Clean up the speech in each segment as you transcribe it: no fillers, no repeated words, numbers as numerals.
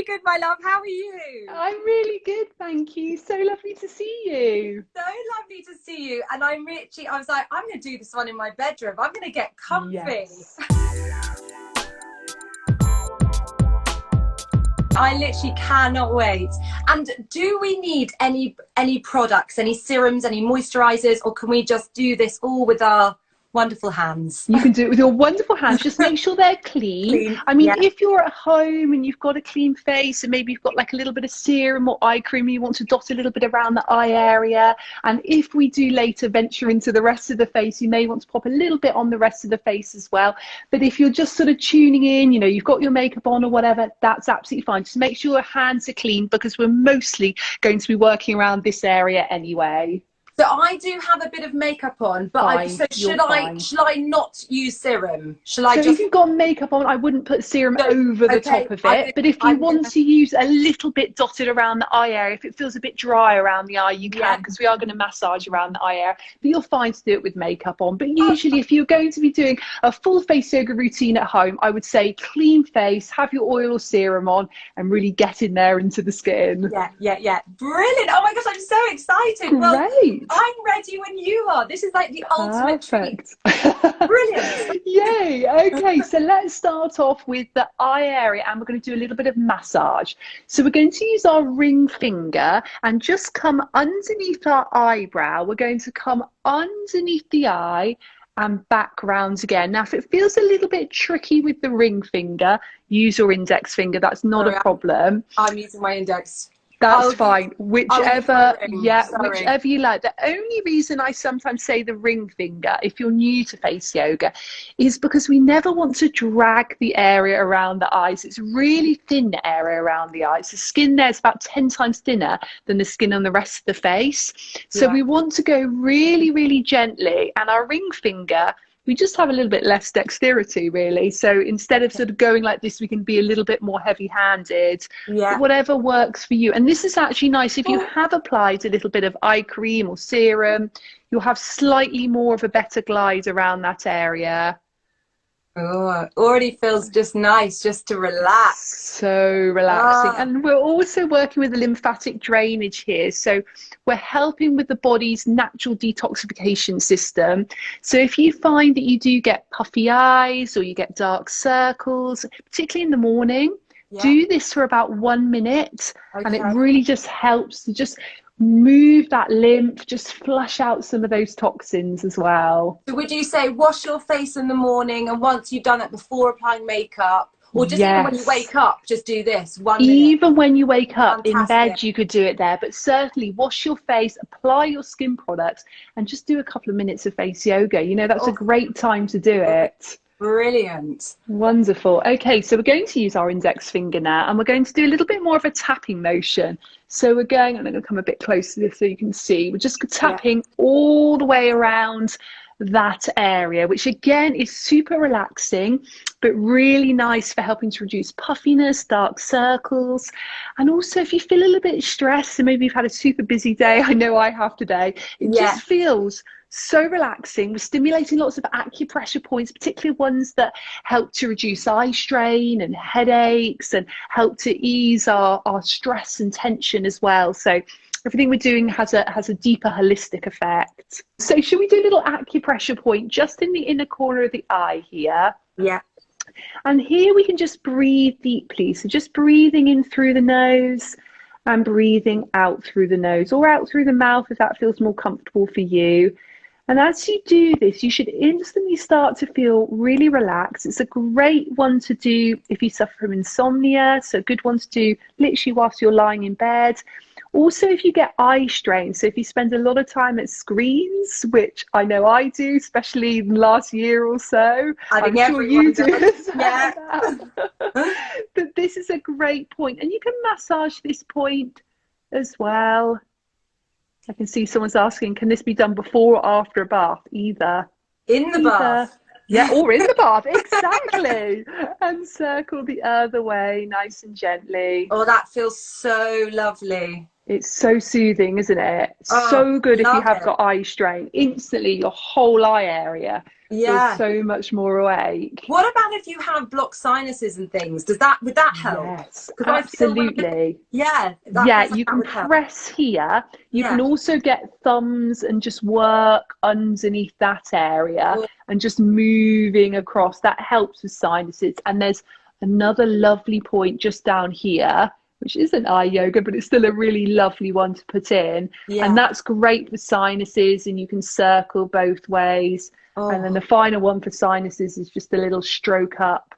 really good, my love. How are you? I'm really good, thank you. So lovely to see you. So lovely to see you. And I was like, I'm going to do this one in my bedroom. I'm going to get comfy. Yes. I literally cannot wait. And do we need any products, any serums, any moisturizers, or can we just do this all with our wonderful hands? You can do it with your wonderful hands. Just make sure they're clean. I mean, yeah. If you're at home and you've got a clean face and maybe you've got like a little bit of serum or eye cream, you want to dot a little bit around the eye area. And if we do later venture into the rest of the face, you may want to pop a little bit on the rest of the face as well. But if you're just sort of tuning in, you've got your makeup on or whatever, that's absolutely fine. Just make sure your hands are clean because we're mostly going to be working around this area anyway. So I do have a bit of makeup on, but should I not use serum? If you've got makeup on, I wouldn't put serum over the top of it. But if you want to use a little bit dotted around the eye area, if it feels a bit dry around the eye, you can, because we are going to massage around the eye area. But you're fine to do it with makeup on. But usually if you're going to be doing a full face yoga routine at home, I would say clean face, have your oil or serum on, and really get in there into the skin. Yeah. Brilliant. Oh my gosh, I'm so excited. Great. Well, I'm ready when you are. This is like the ultimate treat. Brilliant. Yay. Okay, so let's start off with the eye area and we're going to do a little bit of massage. So we're going to use our ring finger and just come underneath our eyebrow. We're going to come underneath the eye and back round again. Now, if it feels a little bit tricky with the ring finger, use your index finger. That's not a problem. I'm using my index. That's fine. Whichever you like. The only reason I sometimes say the ring finger, if you're new to face yoga, is because we never want to drag the area around the eyes. It's really thin area around the eyes. The skin there is about 10 times thinner than the skin on the rest of the face. So we want to go really, really gently. And our ring finger, we just have a little bit less dexterity, really. So instead of sort of going like this, we can be a little bit more heavy-handed. Whatever works for you. And this is actually nice. If you have applied a little bit of eye cream or serum, you'll have slightly more of a better glide around that area. Oh, it already feels just nice just to relax. So relaxing. And we're also working with the lymphatic drainage here. So we're helping with the body's natural detoxification system. So if you find that you do get puffy eyes or you get dark circles, particularly in the morning, do this for about 1 minute. And it really just helps to just move that lymph, just flush out some of those toxins as well. So would you say wash your face in the morning, and once you've done it before applying makeup, or just even when you wake up, just do this 1 minute? Even when you wake up in bed, you could do it there, but certainly wash your face, apply your skin products, and just do a couple of minutes of face yoga. That's a great time to do it. Brilliant. Wonderful. Okay, so we're going to use our index finger now, and we're going to do a little bit more of a tapping motion. So we're going, I'm going to come a bit closer to this so you can see. We're just tapping all the way around that area, which again is super relaxing, but really nice for helping to reduce puffiness, dark circles. And also if you feel a little bit stressed and maybe you've had a super busy day, I know I have today, it just feels so relaxing. We're stimulating lots of acupressure points, particularly ones that help to reduce eye strain and headaches and help to ease our stress and tension as well. So everything we're doing has a deeper holistic effect. So should we do a little acupressure point just in the inner corner of the eye here? Yeah. And here we can just breathe deeply. So just breathing in through the nose and breathing out through the nose, or out through the mouth if that feels more comfortable for you. And as you do this, you should instantly start to feel really relaxed. It's a great one to do if you suffer from insomnia. So a good one to do literally whilst you're lying in bed. Also, if you get eye strain, so if you spend a lot of time at screens, which I know I do, especially in the last year or so, I'm sure you do as well. But this is a great point. And you can massage this point as well. I can see someone's asking, can this be done before or after a bath? Either. In the bath. Yeah, or in the bath, exactly. And circle the other way, nice and gently. Oh, that feels so lovely. It's so soothing, isn't it? Oh, So good if you love have it. got eye strain. Instantly, your whole eye area feels Yeah. so much more awake. What about if you have blocked sinuses and things? Would that help? Yes, Because I feel absolutely. yeah, that Yeah, feels like you that can would help. press here. You can Yeah. also get thumbs and just work underneath that area Oh, and just moving across. That helps with sinuses. And there's another lovely point just down here, which isn't eye yoga, but it's still a really lovely one to put in. And yeah. that's great for sinuses, and you can circle both ways. And then Oh, the final one for sinuses is just a little stroke up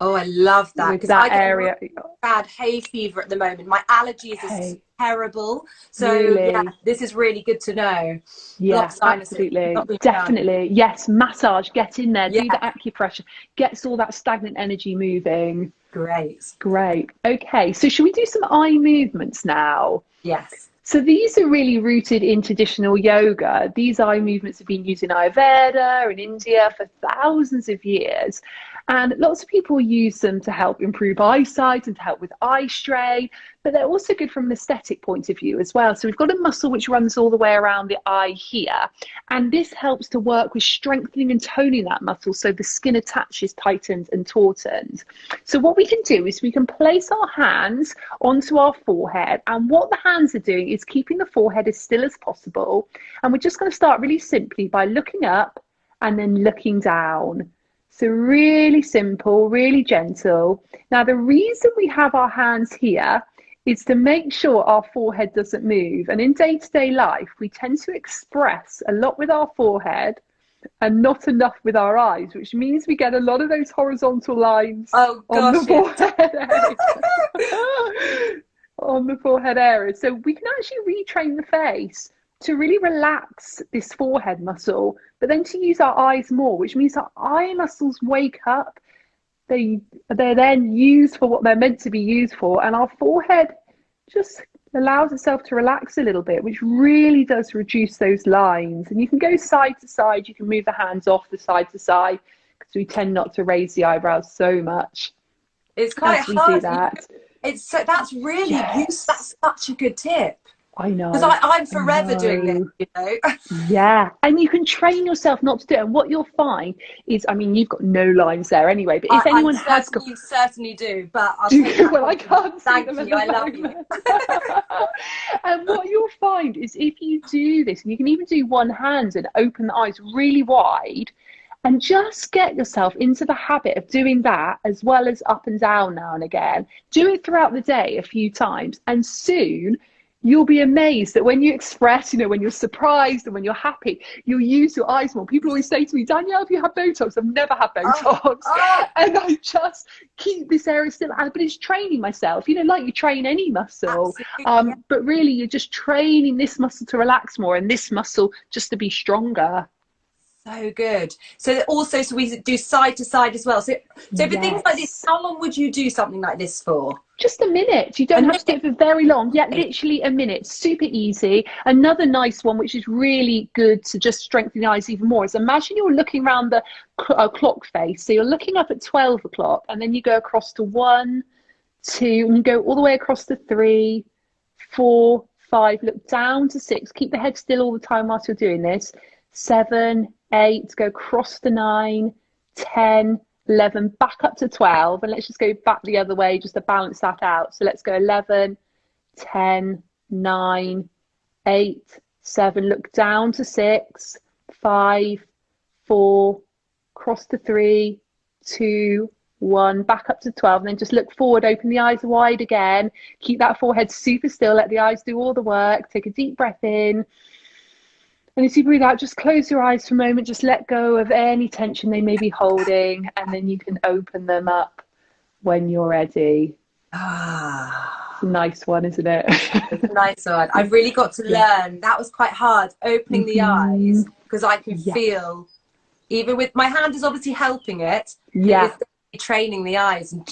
oh, I love that with because that I get area. bad hay fever at the moment. My allergies are Okay, terrible. So yeah, really. this is really good to know. Yeah, Blocked sinuses, absolutely. not being done. Definitely. Yes, massage, get in there, do Yeah, the acupressure, gets all that stagnant energy moving. great. Great. Okay, so should we do some eye movements now? Yes. So these are really rooted in traditional yoga. These eye movements have been used in Ayurveda in India for thousands of years. And lots of people use them to help improve eyesight and to help with eye strain, but they're also good from an aesthetic point of view as well. So we've got a muscle which runs all the way around the eye here. And this helps to work with strengthening and toning that muscle so the skin attaches, tightens and tautens. So what we can do is we can place our hands onto our forehead, and what the hands are doing is keeping the forehead as still as possible. And we're just going to start really simply by looking up and then looking down. So really simple, really gentle. Now the reason we have our hands here is to make sure our forehead doesn't move. And in day-to-day life, we tend to express a lot with our forehead and not enough with our eyes, which means we get a lot of those horizontal lines Oh on the gosh, yeah. forehead area. On the forehead area. So we can actually retrain the face to really relax this forehead muscle, but then to use our eyes more, which means our eye muscles wake up. They're then used for what they're meant to be used for, and our forehead just allows itself to relax a little bit, which really does reduce those lines. And you can go side to side, you can move the hands off the side to side, because we tend not to raise the eyebrows so much It's quite as we do hard. that. It's so that's really use. Yes, That's such a good tip I because know. I'm I forever doing this. know. You know. Yeah, and you can train yourself not to do it. And what you'll find is, I mean, you've got no lines there anyway, but if I anyone has got, certainly do, but I'll do take that well, I compliment. can't see Thank them at you. the I love you. moment. And what you'll find is if you do this, and you can even do one hand and open the eyes really wide, and just get yourself into the habit of doing that as well as up and down now and again. Do it throughout the day a few times, and soon you'll be amazed that when you express, you know, when you're surprised and when you're happy, you'll use your eyes more. People always say to me, Danielle, have you had Botox? I've never had Botox. Oh, And I just keep this area still. But it's training myself, you know, like you train any muscle. absolutely. Yeah. But really, you're just training this muscle to relax more and this muscle just to be stronger. So good. So also, so we do side to side as well. So for things like this, Yes. how long would you do something like this for? Just a minute. You A don't have to do minute. it for very long. Yeah, literally a minute. Super easy. Another nice one, which is really good to just strengthen the eyes even more, is imagine you're looking around the clock face. So you're looking up at 12 o'clock, and then you go across to 1, 2, and you go all the way across to 3, 4, 5. Look down to 6. Keep the head still all the time whilst you're doing this. 7, 8. Go across to 9, 10. 11, back up to 12, and let's just go back the other way just to balance that out. So let's go 11, 10, 9, 8, 7, look down to 6, 5, 4, cross to 3, 2, 1, back up to 12, and then just look forward, open the eyes wide again, keep that forehead super still, let the eyes do all the work, take a deep breath in. And as you breathe out, just close your eyes for a moment, just let go of any tension they may be holding, and then you can open them up when you're ready. Ah, It's a nice one, isn't it? it's a nice one. I've really got to learn. That was quite hard, opening the eyes, because I can Yeah. feel, even with my hand is obviously helping it, Yeah. it's training the eyes. And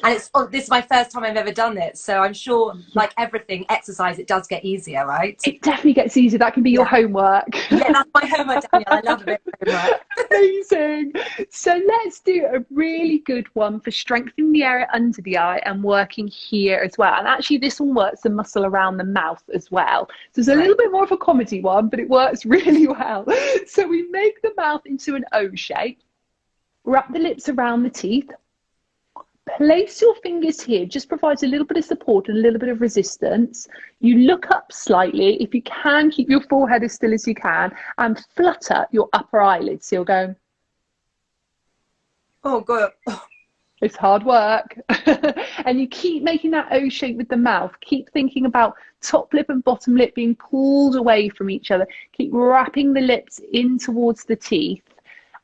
And this is my first time I've ever done it, so I'm sure, like everything, exercise, it does get easier, right? It definitely gets easier. That can be your homework. Yeah, that's my homework, Danielle. I love a bit of homework. Amazing. So let's do a really good one for strengthening the area under the eye and working here as well. And actually this one works the muscle around the mouth as well. So it's a little bit more of a comedy one, but it works really well. So we make the mouth into an O shape, wrap the lips around the teeth, place your fingers here, just provides a little bit of support and a little bit of resistance. You look up slightly. If you can, keep your forehead as still as you can and flutter your upper eyelids. So you're going, oh, good. It's hard work. And you keep making that O shape with the mouth. Keep thinking about top lip and bottom lip being pulled away from each other. Keep wrapping the lips in towards the teeth.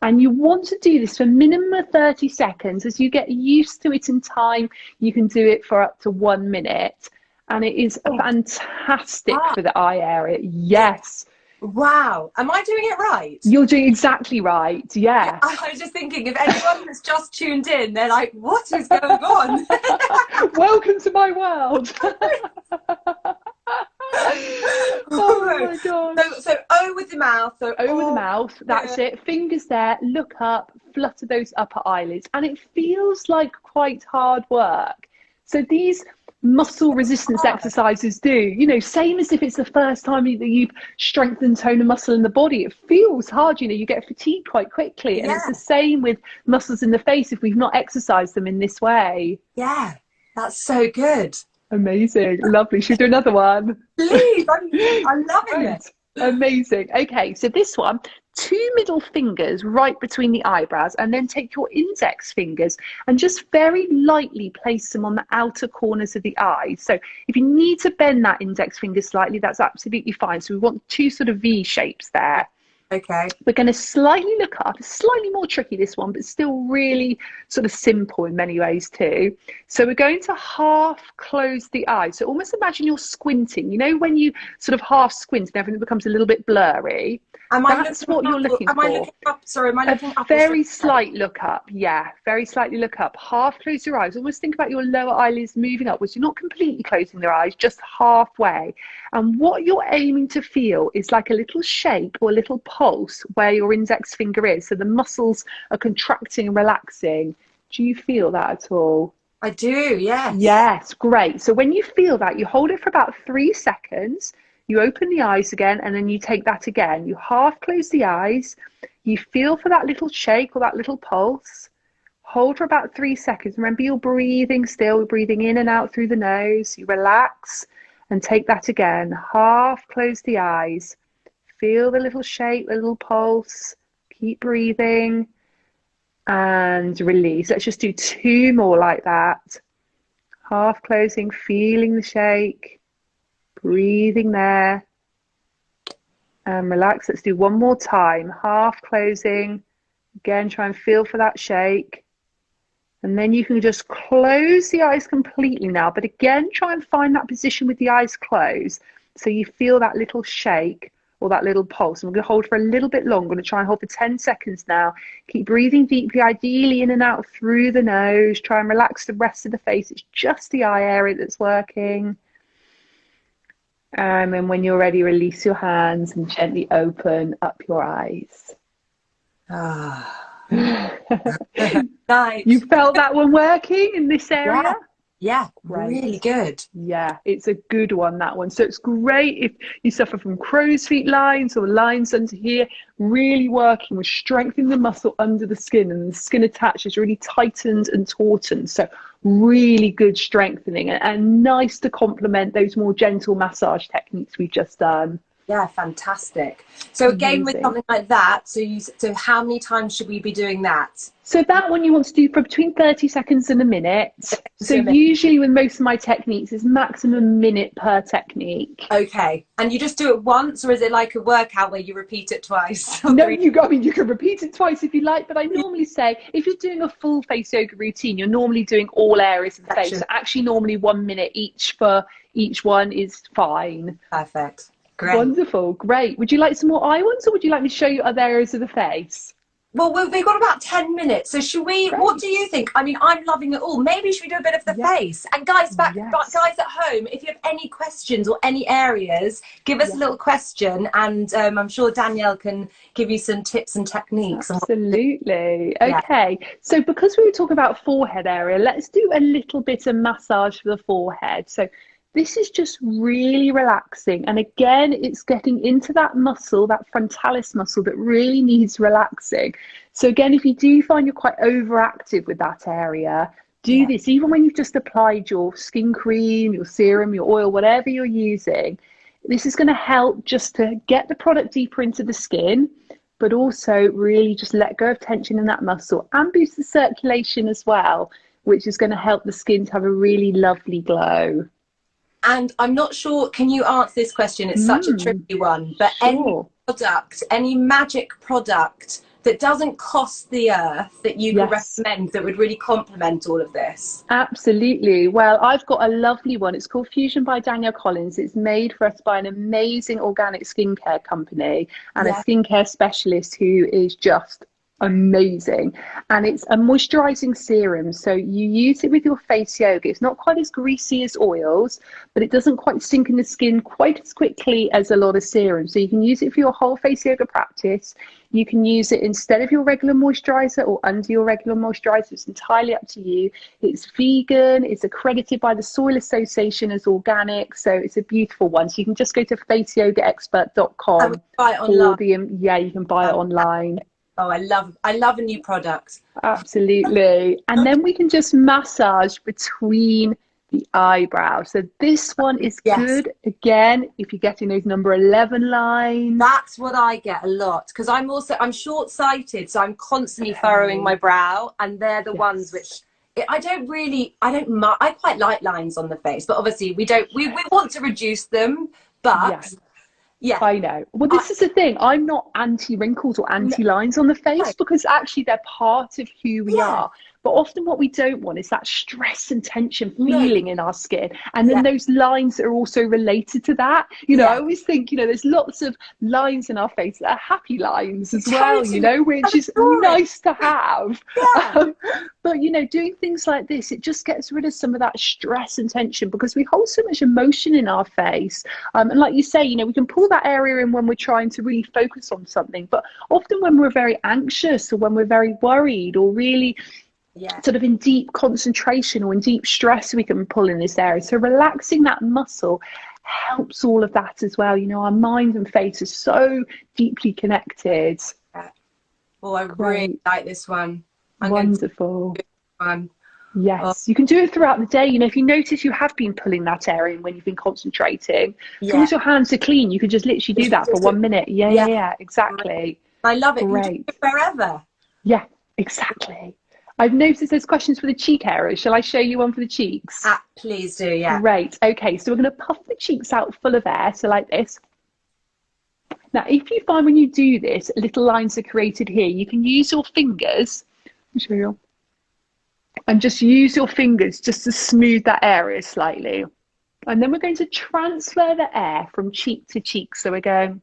And you want to do this for a minimum of 30 seconds. As you get used to it in time, you can do it for up to 1 minute. And it is fantastic for the eye area. Yes. Wow. Am I doing it right? You're doing exactly right. Yeah. I was just thinking, if anyone that's just tuned in, they're like, what is going on? Welcome to my world. Oh my god. So O with the mouth. So O with the mouth. That's it. Fingers there. Look up. Flutter those upper eyelids. And it feels like quite hard work. So these muscle resistance exercises do, you know, same as if it's the first time that you've strengthened tone a muscle in the body. It feels hard, you know, you get fatigued quite quickly. And it's the same with muscles in the face if we've not exercised them in this way. Yeah, that's so good. Amazing. Lovely. Should we do another one? Please. I'm loving it. Amazing. Okay, so this one, 2 middle fingers right between the eyebrows, and then take your index fingers and just very lightly place them on the outer corners of the eyes. So if you need to bend that index finger slightly, that's absolutely fine. So we want 2 sort of V shapes there. Okay. We're going to slightly look up. It's slightly more tricky, this one, but still really sort of simple in many ways too. So we're going to half close the eye. So almost imagine you're squinting. You know, when you sort of half squint and everything becomes a little bit blurry. That's what you're looking for. Am I looking up? Sorry, am I looking up? Very slight look up. Yeah, very slightly look up. Half close your eyes. Almost think about your lower eyelids moving upwards. You're not completely closing their eyes, just halfway. And what you're aiming to feel is like a little shake or a little pulse where your index finger is. So the muscles are contracting and relaxing. Do you feel that at all? I do, yes. Yes, great. So when you feel that, you hold it for about 3 seconds. You open the eyes again, and then you take that again. You half close the eyes. You feel for that little shake or that little pulse. Hold for about 3 seconds. Remember, you're breathing still, breathing in and out through the nose. You relax and take that again. Half close the eyes. Feel the little shake, the little pulse. Keep breathing and release. Let's just do 2 more like that. Half closing, feeling the shake. Breathing there and relax. Let's do 1 more time. Half closing. Again, try and feel for that shake. And then you can just close the eyes completely now. But again, try and find that position with the eyes closed. So you feel that little shake or that little pulse. And we're going to hold for a little bit longer. We're going to try and hold for 10 seconds now. Keep breathing deeply, ideally in and out through the nose. Try and relax the rest of the face. It's just the eye area that's working. And then when you're ready, release your hands and gently open up your eyes. Nice. You felt that one working in this area? Yeah, really good. Yeah, it's a good one, that one. So it's great if you suffer from crow's feet lines or lines under here, really working with strengthening the muscle under the skin, and the skin attached is really tightened and tautened. So really good strengthening, and nice to complement those more gentle massage techniques we've just done. Yeah, fantastic. So again, with something like that, so how many times should we be doing that? So that one you want to do for between 30 seconds and a minute. So usually with most of my techniques, it's maximum minute per technique. Okay. And you just do it once, or is it like a workout where you repeat it twice? No, you can repeat it twice if you like, but I normally say if you're doing a full face yoga routine, you're normally doing all areas of the face. So actually normally 1 minute each for each one is fine. Perfect. Great. Wonderful. Great. Would you like some more eye ones, or would you like me to show you other areas of the face? Well, we've got about 10 minutes. So should we, Great. what do you think? I mean, I'm loving it all. Maybe should we do a bit of the face? And guys, guys at home, if you have any questions or any areas, give us a little question. And I'm sure Danielle can give you some tips and techniques. Absolutely. Okay. So because we were talking about forehead area, let's do a little bit of massage for the forehead. So this is just really relaxing. And again, it's getting into that muscle, that frontalis muscle that really needs relaxing. So again, if you do find you're quite overactive with that area, do this even when you've just applied your skin cream, your serum, your oil, whatever you're using. This is going to help just to get the product deeper into the skin, but also really just let go of tension in that muscle and boost the circulation as well, which is going to help the skin to have a really lovely glow. And I'm not sure, can you answer this question? It's such a tricky one, but any magic product that doesn't cost the earth that you could recommend that would really complement all of this? Absolutely. Well, I've got a lovely one. It's called Fusion by Danielle Collins. It's made for us by an amazing organic skincare company and a skincare specialist who is just amazing. And it's a moisturizing serum, so you use it with your face yoga. It's not quite as greasy as oils, but it doesn't quite sink in the skin quite as quickly as a lot of serums. So you can use it for your whole face yoga practice. You can use it instead of your regular moisturizer or under your regular moisturizer. It's entirely up to you. It's vegan. It's accredited by the Soil Association as organic. So it's a beautiful one. So you can just go to faceyogaexpert.com. Buy it online. You can buy it online. Oh, I love a new product. Absolutely. And then we can just massage between the eyebrows. So this one is good, again, if you're getting those number 11 lines. That's what I get a lot, because I'm short-sighted, so I'm constantly furrowing my brow, and they're the ones which I quite like lines on the face, but obviously we want to reduce them, but I know. Well, this is the thing. I'm not anti-wrinkles or anti-lines on the face because actually they're part of who we are. But often what we don't want is that stress and tension feeling in our skin. And then those lines that are also related to that. You know, I always think, there's lots of lines in our face that are happy lines as well, which is nice to have. But, doing things like this, it just gets rid of some of that stress and tension because we hold so much emotion in our face. And like you say, we can pull that area in when we're trying to really focus on something. But often when we're very anxious or when we're very worried or really sort of in deep concentration or in deep stress, we can pull in this area. So relaxing that muscle helps all of that as well. Our mind and face are so deeply connected. Oh, I really like this one. Wonderful. Yes, you can do it throughout the day. If you notice you have been pulling that area in when you've been concentrating, as long as your hands are clean, you can just literally do that for 1 minute. Yeah, exactly. I love it. Great. You can do it forever. Yeah, exactly. I've noticed there's questions for the cheek area. Shall I show you one for the cheeks? Please do, yeah. Great. Okay, so we're going to puff the cheeks out full of air, so like this. Now, if you find when you do this, little lines are created here, you can use your fingers. I'll show you. And just use your fingers just to smooth that area slightly. And then we're going to transfer the air from cheek to cheek. So we're going.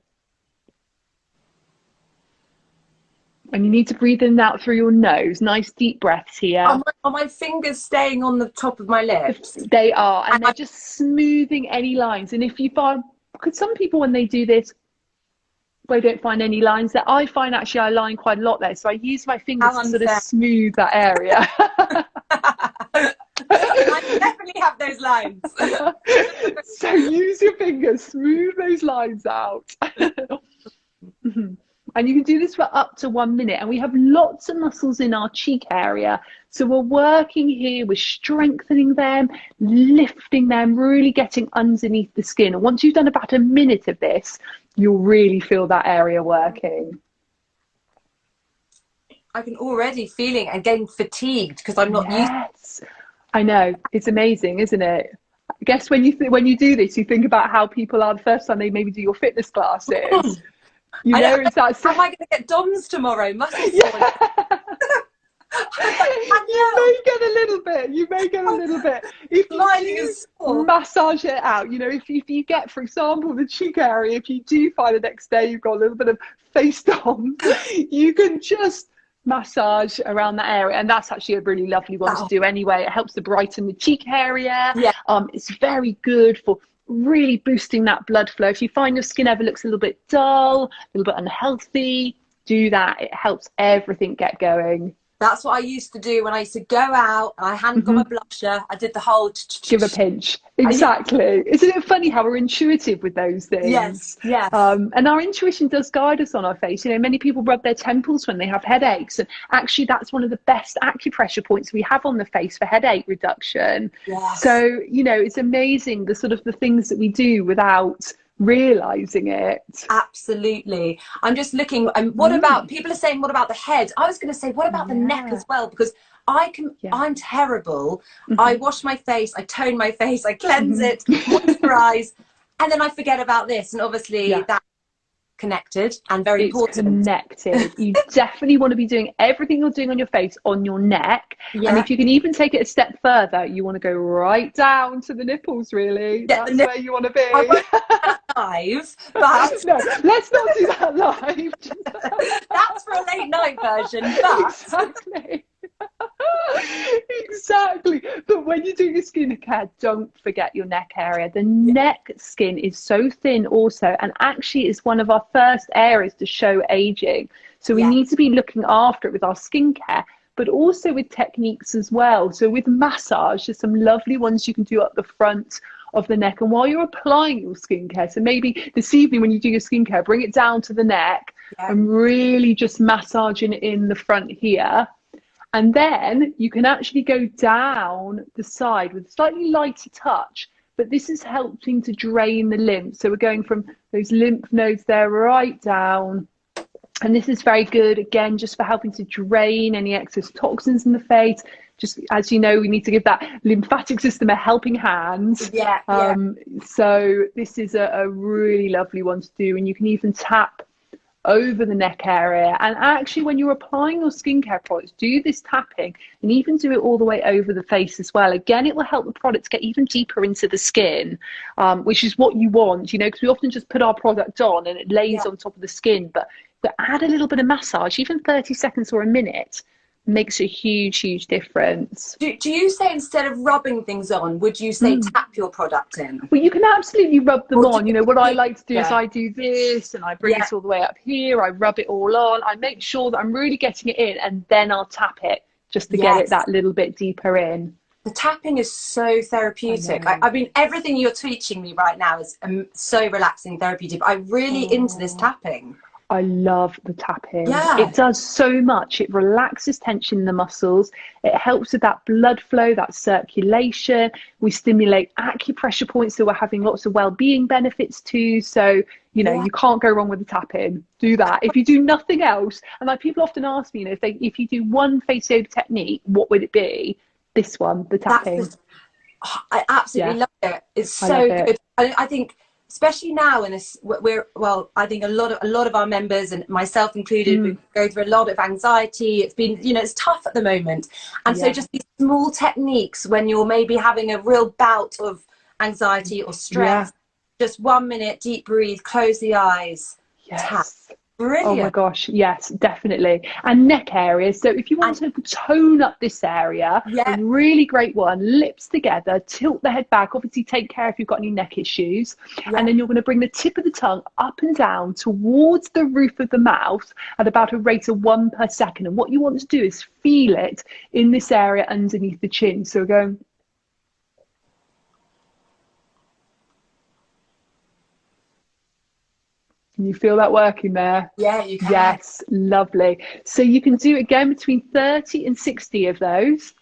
And you need to breathe in and out through your nose. Nice deep breaths here. Are my fingers staying on the top of my lips? They are. And they're just smoothing any lines. And if you find, because some people when they do this, they don't find any lines there. I find actually I line quite a lot there. So I use my fingers to sort of smooth that area. I definitely have those lines. So use your fingers, smooth those lines out. And you can do this for up to 1 minute. And we have lots of muscles in our cheek area. So we're working here, we're strengthening them, lifting them, really getting underneath the skin. And once you've done about a minute of this, you'll really feel that area working. I can already feeling and getting fatigued because I'm not used. I know. It's amazing, isn't it? I guess when you do this, you think about how people are the first time they maybe do your fitness classes. It's that. Am I going to get DOMS tomorrow? Must be. You may get a little bit. If you massage it out, if you get, for example, the cheek area, if you do find the next day you've got a little bit of face DOMS, you can just massage around that area, and that's actually a really lovely one to do anyway. It helps to brighten the cheek area. It's very good for really boosting that blood flow. If you find your skin ever looks a little bit dull, a little bit unhealthy, do that. It helps everything get going. That's what I used to do when I used to go out and I hadn't got my blusher. I did the whole give a pinch. Exactly. Isn't it funny how we're intuitive with those things? Yes, yes. And our intuition does guide us on our face. You know, many people rub their temples when they have headaches, and actually that's one of the best acupressure points we have on the face for headache reduction. Yes. So, you know, it's amazing the sort of the things that we do without realizing it. Absolutely. I'm just looking, and what about, people are saying, what about the head? I was going to say, what about the neck as well? Because I'm terrible. I wash my face, I tone my face, I cleanse it, moisturize, and then I forget about this. And obviously that's connected and very important. Connected. You definitely want to be doing everything you're doing on your face on your neck. And if you can even take it a step further, you want to go right down to the nipples, really. That's where you want to be. I won't do that live, but no, let's not do that live. That's for a late night version, but exactly. Exactly. But when you do your skincare, don't forget your neck area. The neck skin is so thin also, and actually is one of our first areas to show aging. So we need to be looking after it with our skincare, but also with techniques as well. So with massage, there's some lovely ones you can do up the front of the neck, and while you're applying your skincare, so maybe this evening when you do your skincare, bring it down to the neck and really just massaging it in the front here. And then you can actually go down the side with a slightly lighter touch, but this is helping to drain the lymph. So we're going from those lymph nodes there right down. And this is very good, again, just for helping to drain any excess toxins in the face. Just as you know, we need to give that lymphatic system a helping hand. So this is a really lovely one to do. And you can even tap over the neck area, and actually when you're applying your skincare products, do this tapping and even do it all the way over the face as well. Again, it will help the products get even deeper into the skin, which is what you want, you know, because we often just put our product on and it lays on top of the skin, but add a little bit of massage, even 30 seconds or a minute, makes a huge difference. Do you say, instead of rubbing things on, would you say tap your product in? Well, you can absolutely rub them on. You know, what I like to do is I do this and I bring it all the way up here, I rub it all on, I make sure that I'm really getting it in, and then I'll tap it just to get it that little bit deeper in. The tapping is so therapeutic. I mean, everything you're teaching me right now is so relaxing, therapeutic. I'm really into this tapping. I love the tapping. It does so much. It relaxes tension in the muscles. It helps with that blood flow, that circulation. We stimulate acupressure points, so we're having lots of well-being benefits too. So, you know, you can't go wrong with the tapping. Do that. If you do nothing else, and like people often ask me, you know, if you do one face yoga technique, what would it be? This one, the tapping. I absolutely love it. It's so good. I think, especially now in this, I think a lot of our members, and myself included, we go through a lot of anxiety. It's been, you know, it's tough at the moment, and so just these small techniques when you're maybe having a real bout of anxiety or stress, just 1 minute, deep breathe, close the eyes, tap. Brilliant. Oh my gosh, yes, definitely. And neck areas. So if you want to tone up this area, a really great one, lips together, tilt the head back, obviously take care if you've got any neck issues. And then you're going to bring the tip of the tongue up and down towards the roof of the mouth at about a rate of 1 per second. And what you want to do is feel it in this area underneath the chin. So we're going. Can you feel that working there? Yeah, you can. Yes, lovely. So you can do again between 30 and 60 of those.